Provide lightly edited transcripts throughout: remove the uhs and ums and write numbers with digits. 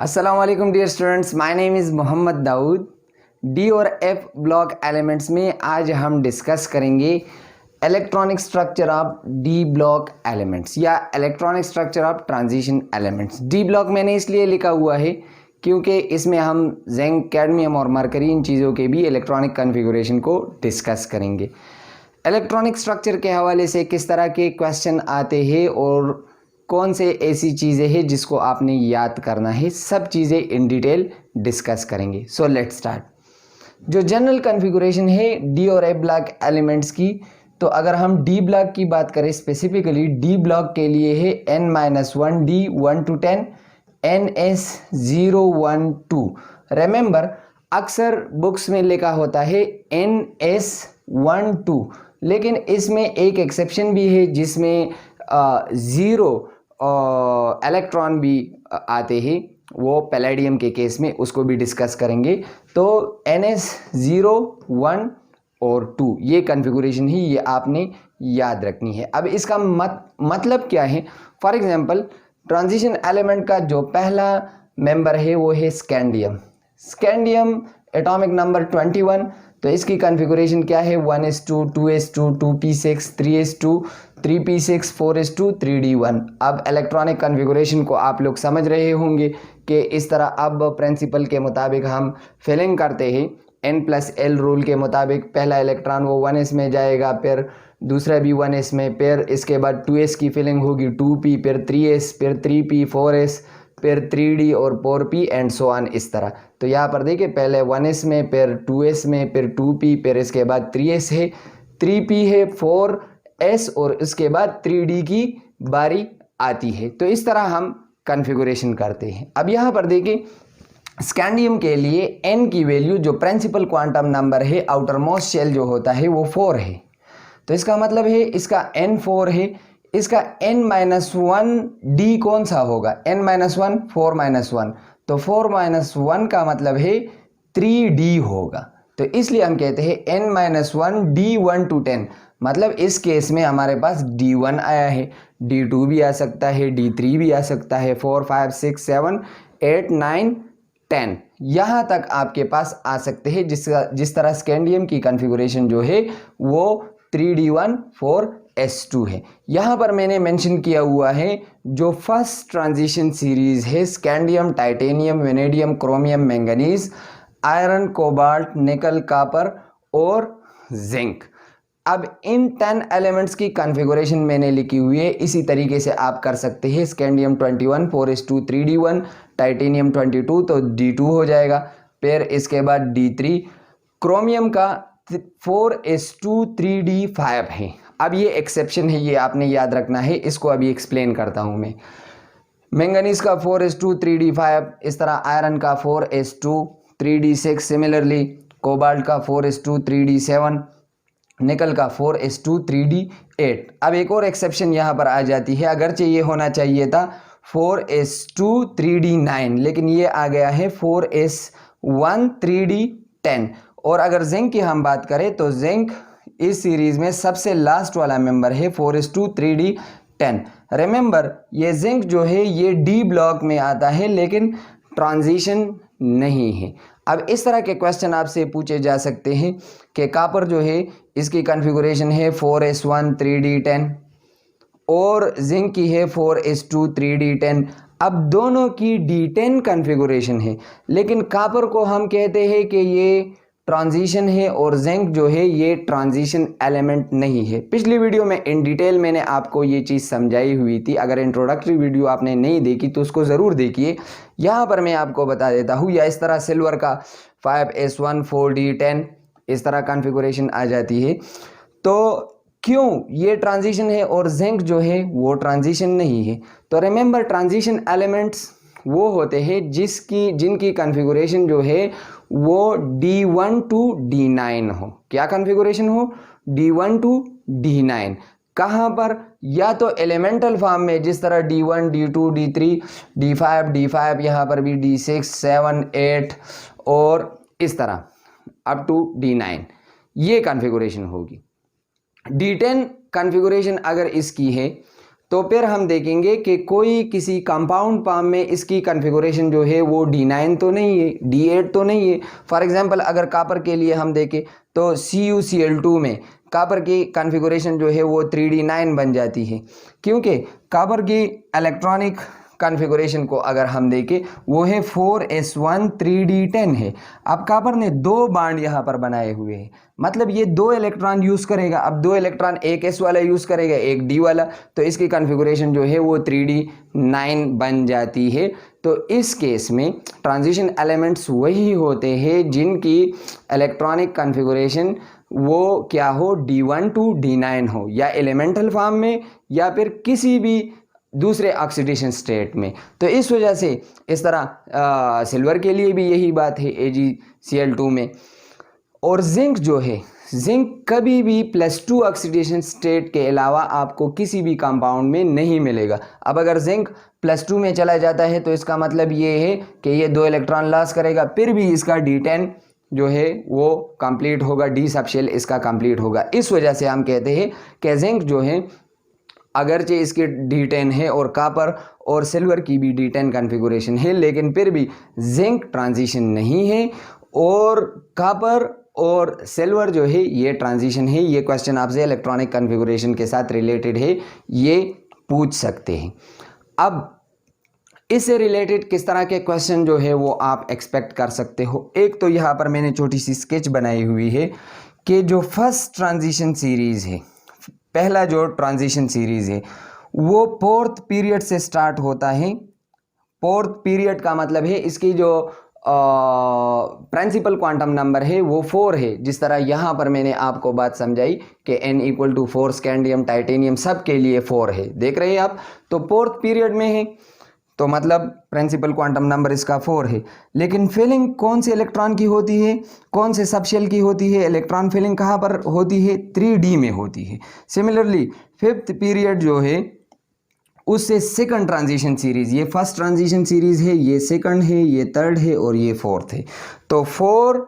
अस्सलाम वालेकुम dear students, my name is Mohammad Dawood. D और एफ ब्लॉक एलिमेंट्स में आज हम डिस्कस करेंगे electronic structure of D block elements या electronic structure of transition elements. D block मैंने इसलिए लिखा हुआ है क्योंकि इसमें हम जिंक, कैडमियम और मरकरी इन चीज़ों के भी इलेक्ट्रॉनिक कन्फिगुरेशन को डिस्कस करेंगे। इलेक्ट्रॉनिक स्ट्रक्चर के हवाले से किस तरह के क्वेश्चन आते हैं और कौन से ऐसी चीज़ें हैं जिसको आपने याद करना है, सब चीज़ें इन डिटेल डिस्कस करेंगे। So let's start. जो जनरल कन्फिगुरेशन है डी और एफ ब्लॉक एलिमेंट्स की, तो अगर हम डी ब्लॉक की बात करें स्पेसिफिकली, डी ब्लॉक के लिए है n-1 D 1 to 10 ns012। Remember, अक्सर बुक्स में लिखा होता है ns12, लेकिन इसमें एक एक्सेप्शन भी है जिसमें ज़ीरो इलेक्ट्रॉन भी आते हैं, वो पैलेडियम के केस में, उसको भी डिस्कस करेंगे। तो ns0 1 और 2 ये कन्फिगुरेशन ही ये आपने याद रखनी है। अब इसका मतलब क्या है? फॉर एग्जांपल, ट्रांजिशन एलिमेंट का जो पहला मेंबर है वो है स्कैंडियम। स्कैंडियम एटॉमिक नंबर 21, तो इसकी कन्फिगुरेशन क्या है? 1s2 2s2 2p6 3s2 3p6 4s2 3d1। अब इलेक्ट्रॉनिक कन्फिगुरेशन को आप लोग समझ रहे होंगे कि इस तरह अब प्रिंसिपल के मुताबिक हम फिलिंग करते हैं। n+l रूल के मुताबिक पहला इलेक्ट्रॉन वो 1s में जाएगा, फिर दूसरा भी 1s में, फिर इसके बाद 2s की फिलिंग होगी 2p, फिर 3s, फिर 3p 4s, फिर 3d और 4p एंड सो ऑन, इस तरह। तो यहाँ पर देखिए, पहले 1s में, फिर 2s में, फिर 2p, फिर इसके बाद 3s है, 3p है, 4s और इसके बाद 3d की बारी आती है। तो इस तरह हम कन्फिगुरेशन करते हैं। अब यहाँ पर देखिए, स्कैंडियम के लिए n की वैल्यू जो प्रिंसिपल क्वांटम नंबर है, आउटर मोस्ट शेल जो होता है वो 4 है। तो इसका मतलब है इसका n 4 है। इसका n-1 d कौन सा होगा? n-1 4-1, तो 4-1 का मतलब है 3d होगा। तो इसलिए हम कहते हैं n-1 d 1 to 10, मतलब इस केस में हमारे पास d1 आया है, d2 भी आ सकता है, d3 भी आ सकता है, 4 5 6 7 8 9 10 यहाँ तक आपके पास आ सकते हैं। जिस तरह स्कैंडियम की कन्फिगुरेशन जो है वो 3d1 4s2 है। यहाँ पर मैंने मेंशन किया हुआ है जो फर्स्ट ट्रांजिशन सीरीज है, scandium, titanium, vanadium, chromium, manganese, iron, cobalt, निकल, कॉपर और जिंक। अब इन 10 एलिमेंट्स की कन्फिगुरेशन मैंने लिखी हुई है, इसी तरीके से आप कर सकते हैं। स्कैंडियम 21 4s2 3d1, टाइटेनियम 22 तो d2 हो जाएगा, फिर इसके बाद d3, क्रोमियम का 4s2 3d5 है। अब ये एक्सेप्शन है, ये आपने याद रखना है, इसको अभी एक्सप्लेन करता हूँ मैं। मैंगनीज का 4s2 3d5, इस तरह आयरन का 4s2 3d6, सिमिलरली कोबाल्ट का 4s2 3d7, निकल का 4s2 3d8। अब एक और एक्सेप्शन यहाँ पर आ जाती है, अगरचे ये होना चाहिए था 4s2 3d9, लेकिन ये आ गया है 4s1 3d10। और अगर जिंक की हम बात करें तो जिंक इस सीरीज में सबसे लास्ट वाला मेंबर है 4s2 3d10। रिमेंबर, ये जिंक जो है ये डी ब्लॉक में आता है लेकिन ट्रांजिशन नहीं है। अब इस तरह के क्वेश्चन आपसे पूछे जा सकते हैं कि कॉपर जो है इसकी कन्फिगुरेशन है 4s1 3d10 और जिंक की है 4s2 3d10। अब दोनों की d10 कन्फिगुरेशन है, लेकिन कॉपर को हम कहते हैं कि ये ट्रांजिशन है और जिंक जो है ये ट्रांजिशन एलिमेंट नहीं है। पिछली वीडियो में इन डिटेल मैंने आपको ये चीज़ समझाई हुई थी, अगर इंट्रोडक्टरी वीडियो आपने नहीं देखी तो उसको ज़रूर देखिए। यहाँ पर मैं आपको बता देता हूँ, या इस तरह सिल्वर का 5s1 4d10 इस तरह कन्फिगुरेशन आ जाती है। तो क्यों ये ट्रांजिशन है और जिंक जो है वो ट्रांजिशन नहीं है? तो रिमेंबर, ट्रांजिशन एलिमेंट्स वो होते हैं जिनकी कन्फिगुरेशन जो है वो d1 to d9 हो। क्या कन्फिगुरेशन हो? d1 to d9। कहाँ पर? या तो एलिमेंटल फॉर्म में, जिस तरह d1 d2 d3 d5 यहाँ पर भी d6 7 8 और इस तरह अप टू d9, ये कन्फिगुरेशन होगी। d10 कन्फिगुरेशन अगर इसकी है तो फिर हम देखेंगे कि कोई किसी कंपाउंड फॉर्म में इसकी कॉन्फ़िगरेशन जो है वो D9 तो नहीं है, D8 तो नहीं है। फॉर एग्जांपल अगर कॉपर के लिए हम देखें तो CuCl2 में कॉपर की कॉन्फ़िगरेशन जो है वो 3D9 बन जाती है, क्योंकि कॉपर की इलेक्ट्रॉनिक कॉन्फ़िगरेशन को अगर हम देखें वो है 4s1 3d10 है। अब कॉपर ने दो बाड यहाँ पर बनाए हुए हैं, मतलब ये दो इलेक्ट्रॉन यूज़ करेगा। अब दो इलेक्ट्रॉन एक s वाला यूज़ करेगा, एक d वाला, तो इसकी कॉन्फ़िगरेशन जो है वो 3d9 बन जाती है। तो इस केस में ट्रांजिशन एलिमेंट्स वही होते हैं जिनकी इलेक्ट्रॉनिक कॉन्फ़िगरेशन वो क्या हो, D1 to D9 हो, या एलिमेंटल फॉर्म में या फिर किसी भी दूसरे ऑक्सीडेशन स्टेट में। तो इस वजह से इस तरह सिल्वर के लिए भी यही बात है AgCl2 में। और जिंक जो है, जिंक कभी भी +2 ऑक्सीडेशन स्टेट के अलावा आपको किसी भी कंपाउंड में नहीं मिलेगा। अब अगर जिंक +2 में चला जाता है तो इसका मतलब ये है कि ये 2 इलेक्ट्रॉन लॉस करेगा, फिर भी इसका D10 जो है वो कंप्लीट होगा, डी सबशेल इसका कंप्लीट होगा। इस वजह से हम कहते हैं कि जिंक जो है अगरचे इसके D10 है और कॉपर और सिल्वर की भी D10 कॉन्फ़िगरेशन है, लेकिन फिर भी जिंक ट्रांजिशन नहीं है और कॉपर और सिल्वर जो है ये ट्रांजिशन है। ये क्वेश्चन आपसे इलेक्ट्रॉनिक कॉन्फ़िगरेशन के साथ रिलेटेड है, ये पूछ सकते हैं। अब इससे रिलेटेड किस तरह के क्वेश्चन जो है वो आप एक्सपेक्ट कर सकते हो। एक तो यहाँ पर मैंने छोटी सी स्केच बनाई हुई है कि जो फर्स्ट ट्रांजिशन सीरीज़ है, पहला जो ट्रांजिशन सीरीज़ है वो 4th पीरियड से स्टार्ट होता है। 4th पीरियड का मतलब है इसकी जो प्रिंसिपल क्वांटम नंबर है वो 4 है। जिस तरह यहाँ पर मैंने आपको बात समझाई कि n = 4 स्कैंडियम टाइटेनियम सब के लिए 4 है, देख रहे हैं आप। तो 4th पीरियड में है तो मतलब प्रिंसिपल क्वांटम नंबर इसका 4 है। लेकिन फिलिंग कौन से इलेक्ट्रॉन की होती है, कौन से सबशेल की होती है, इलेक्ट्रॉन फिलिंग कहाँ पर होती है, 3d में होती है। सिमिलरली 5th पीरियड जो है उससे सेकंड ट्रांजिशन सीरीज, ये फर्स्ट ट्रांजिशन सीरीज है, ये सेकंड है, ये थर्ड है और ये फोर्थ है। तो 4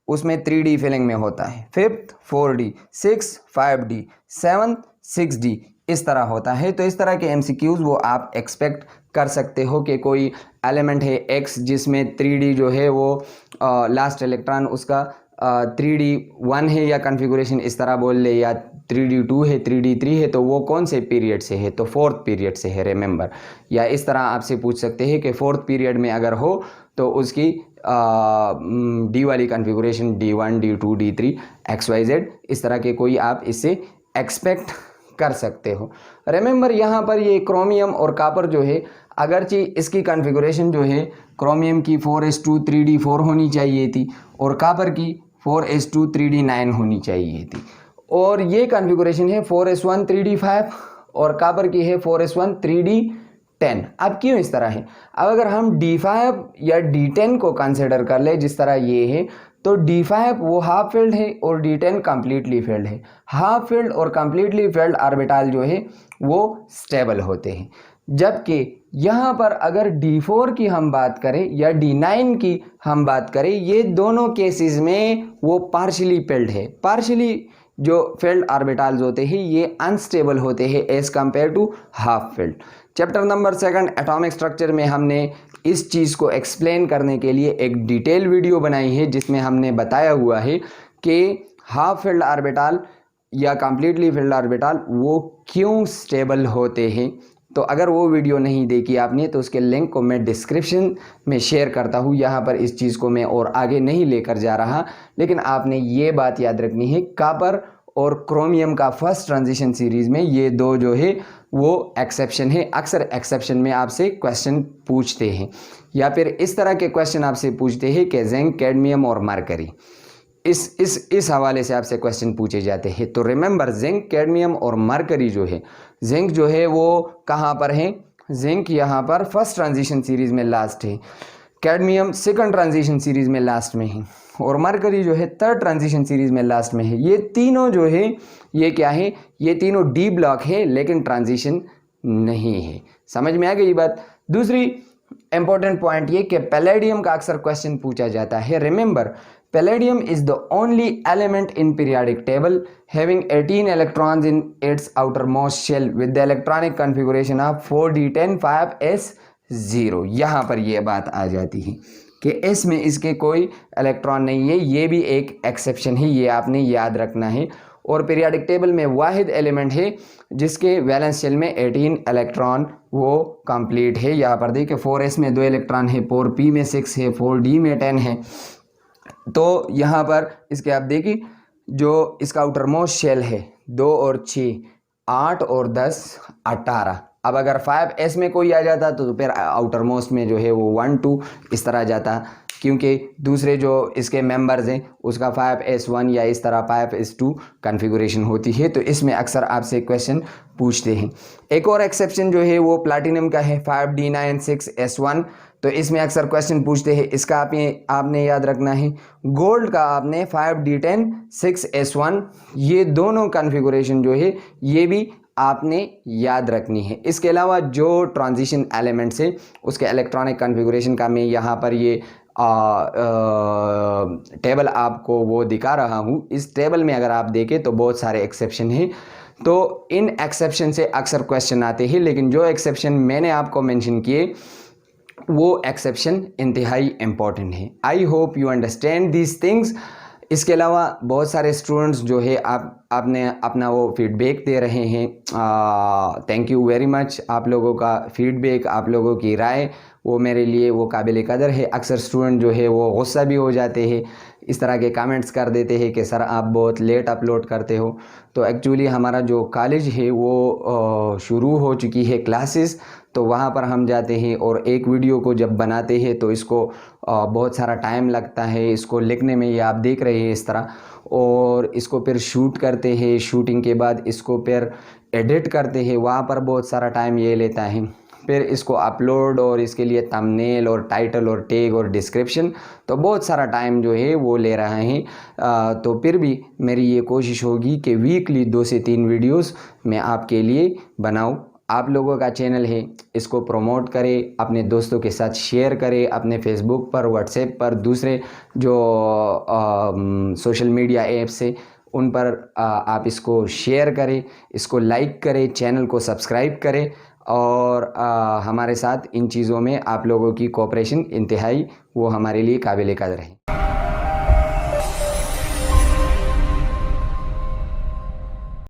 उसमें 3d फिलिंग में होता है, 5th 4d, 6 5d, 7 6d, इस तरह होता है। तो इस तरह के MCQs वो आप एक्सपेक्ट कर सकते हो कि कोई एलिमेंट है X जिसमें 3d जो है वो लास्ट इलेक्ट्रॉन उसका 3d1 है या कॉन्फ़िगरेशन इस तरह बोल ले, या 3d2 है, 3d3 है, तो वो कौन से पीरियड से है, तो 4th पीरियड से है, रिमेंबर। या इस तरह आपसे पूछ सकते हैं कि 4th पीरियड में अगर हो तो उसकी डी वाली configuration D1 D2 D3 XYZ, इस तरह के कोई आप इससे एक्सपेक्ट कर सकते हो। रिमेंबर यहाँ पर ये क्रोमियम और कॉपर जो है, अगरचे इसकी कॉन्फ़िगरेशन जो है क्रोमियम की 4s2 3d4 होनी चाहिए थी और कॉपर की 4s2 3d9 होनी चाहिए थी, और ये कॉन्फ़िगरेशन है 4s1 3d5 और कॉपर की है 4s1 3d10। अब क्यों इस तरह है, अब अगर हम d5 या d10 को कंसिडर कर ले जिस तरह ये है, तो d5 वो हाफ फील्ड है और d10 कंप्लीटली फील्ड है। हाफ फील्ड और कंप्लीटली फील्ड ऑर्बिटल जो है वो स्टेबल होते हैं, जबकि यहाँ पर अगर d4 की हम बात करें या d9 की हम बात करें, ये दोनों केसेस में वो पार्शियली फील्ड है। पार्शियली जो फील्ड ऑर्बिटल्स होते हैं ये अनस्टेबल होते हैं as compare to half filled. Chapter number 2 atomic structure में हमने इस चीज़ को एक्सप्लेन करने के लिए एक डिटेल वीडियो बनाई है जिसमें हमने बताया हुआ है कि हाफ फील्ड ऑर्बिटल या कंप्लीटली फील्ड ऑर्बिटल वो क्यों स्टेबल होते हैं। तो अगर वो वीडियो नहीं देखी आपने तो उसके लिंक को मैं डिस्क्रिप्शन में शेयर करता हूँ। यहाँ पर इस चीज़ को मैं और आगे नहीं लेकर जा रहा, लेकिन आपने ये बात याद रखनी है, कॉपर और क्रोमियम का फर्स्ट ट्रांजिशन सीरीज में ये दो जो है वो एक्सेप्शन है। अक्सर एक्सेप्शन में आपसे क्वेश्चन पूछते हैं, या फिर इस तरह के क्वेश्चन आपसे पूछते हैं कि जिंक, कैडमियम और मरकरी, इस हवाले से आपसे क्वेश्चन पूछे जाते हैं। तो रिमेंबर, जिंक, कैडमियम और मरकरी जो है, जिंक जो है वो कहाँ पर है, जिंक यहाँ पर फर्स्ट ट्रांजिशन सीरीज में लास्ट है, कैडमियम सेकंड ट्रांजिशन सीरीज में लास्ट में है, और मरकरी जो है थर्ड ट्रांजिशन सीरीज में लास्ट में है। ये तीनों जो है ये क्या है, ये तीनों डी ब्लॉक है लेकिन ट्रांजिशन नहीं है। समझ में आ गई बात। दूसरी इंपॉर्टेंट पॉइंट ये कि पैलेडियम का अक्सर क्वेश्चन पूछा जाता है। Remember, Palladium is the only element in periodic table having 18 electrons in its outermost shell with the electronic configuration of 4d10 5s0। यहाँ पर ये बात आ जाती है कि एस में इसके कोई इलेक्ट्रॉन नहीं है, ये भी एक एक्सेप्शन है, ये आपने याद रखना है। और पीरियाडिक टेबल में वाहिद एलिमेंट है जिसके वैलेंस शेल में 18 इलेक्ट्रॉन वो कंप्लीट है। यहाँ पर देखिए 4s में 2 इलेक्ट्रॉन है, 4p में 6 है, 4d में 10 है। तो यहाँ पर इसके आप देखिए जो इसका आउटर मोस्ट शेल है 2 और 6 8 और 10 18। अब अगर 5s में कोई आ जाता तो फिर आउटर मोस्ट में जो है वो 1 2 इस तरह जाता, क्योंकि दूसरे जो इसके मेंबर्स हैं उसका 5s1 या इस तरह 5s2 कॉन्फ़िगरेशन होती है। तो इसमें अक्सर आपसे क्वेश्चन पूछते हैं। एक और एक्सेप्शन जो है वो प्लैटिनम का है 5d9 6s1। तो इसमें अक्सर क्वेश्चन पूछते हैं, इसका आपने याद रखना है। गोल्ड का आपने 5d10 6s1 ये दोनों कॉन्फ़िगरेशन जो है ये भी आपने याद रखनी है। इसके अलावा जो ट्रांजिशन एलिमेंट्स है उसके इलेक्ट्रॉनिक कॉन्फ़िगरेशन का मैं यहाँ पर ये टेबल आपको वो दिखा रहा हूँ। इस टेबल में अगर आप देखें तो बहुत सारे एक्सेप्शन हैं। तो इन एक्सेप्शन से अक्सर क्वेश्चन आते हैं, लेकिन जो एक्सेप्शन मैंने आपको मेंशन किए वो एक्सेप्शन इंतहाई इम्पॉर्टेंट है। I hope you understand these things. इसके अलावा बहुत सारे स्टूडेंट्स जो है आपने अपना वो फीडबैक दे रहे हैं। Thank you very much. आप लोगों का फीडबैक, आप लोगों की राय वो मेरे लिए वो काबिल कदर है। अक्सर स्टूडेंट जो है वो गुस्सा भी हो जाते हैं, इस तरह के कमेंट्स कर देते हैं कि सर आप बहुत लेट अपलोड करते हो। तो एक्चुअली हमारा जो कॉलेज है वो शुरू हो चुकी है क्लासेस, तो वहाँ पर हम जाते हैं और एक वीडियो को जब बनाते हैं तो इसको बहुत सारा टाइम लगता है इसको लिखने में, ये आप देख रहे हैं इस तरह, और इसको फिर शूट करते हैं, शूटिंग के बाद इसको फिर एडिट करते हैं, वहाँ पर बहुत सारा टाइम ये लेता है। फिर इसको अपलोड और इसके लिए थंबनेल और टाइटल और टैग और डिस्क्रिप्शन, तो बहुत सारा टाइम जो है वो ले रहा है। तो फिर भी मेरी ये कोशिश होगी कि वीकली 2 से 3 वीडियोस मैं आपके लिए बनाऊं। आप लोगों का चैनल है, इसको प्रमोट करें, अपने दोस्तों के साथ शेयर करें, अपने फेसबुक पर, व्हाट्सएप पर, दूसरे जो सोशल मीडिया ऐप्स है उन पर आप इसको शेयर करें, इसको लाइक करें, चैनल को सब्सक्राइब करें। और हमारे साथ इन चीज़ों में आप लोगों की कोऑपरेशन इंतहाई वो हमारे लिए काबिल कदर है।